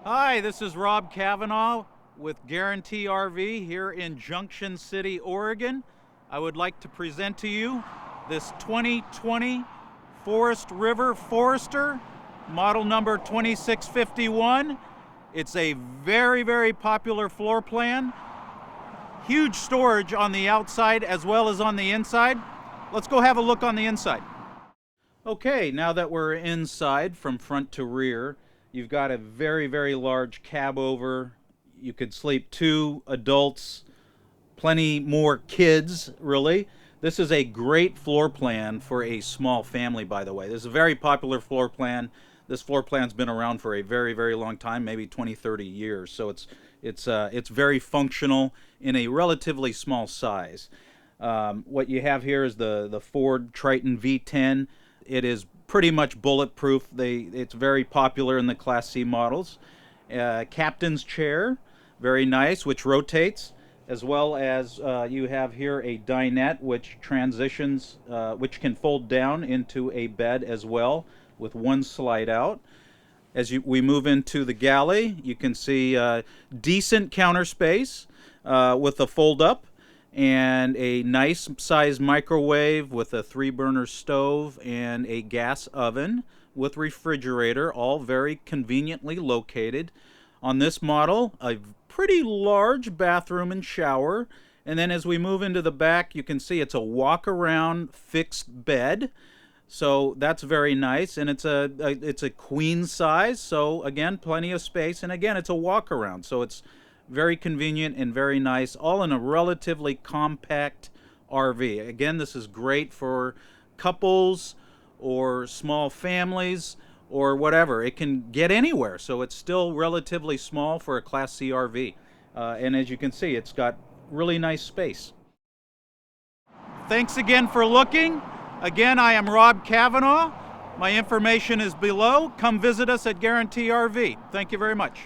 Hi, this is Rob.Kavanaugh with Guaranty RV here in Junction City, Oregon. I would like to present to you this 2020 Forest River Forester, model number 2651. It's a very popular floor plan. Huge storage on the outside as well as on the inside. Let's go have a look on the inside. Okay, now that we're inside from front to rear, you've got a very large cab over. You could sleep 2 adults, plenty more kids, really. This is a great floor plan for a small family, by the way. This is a very popular floor plan. This floor plan's been around for a very long time, maybe 20-30 years. So it's very functional in a relatively small size. What you have here is the Ford Triton V10. It is pretty much bulletproof. It's very popular in the Class C models. Captain's chair, very nice, which rotates, as well as you have here a dinette which transitions, which can fold down into a bed as well with one slide out. As we move into the galley, you can see decent counter space with a fold up, and a nice size microwave with a 3-burner stove and a gas oven with refrigerator, all very conveniently located. On this model, a pretty large bathroom and shower, and then as we move into the back, you can see it's a walk-around fixed bed, so that's very nice, and it's a queen size, so again, plenty of space, and again, it's a walk-around, so it's very convenient and very nice, all in a relatively compact RV. Again, this is great for couples or small families or whatever. It can get anywhere, so it's still relatively small for a Class C RV. And as you can see, it's got really nice space. Thanks again for looking. Again, I am Rob.Kavanaugh. My information is below. Come visit us at Guaranty RV. Thank you very much.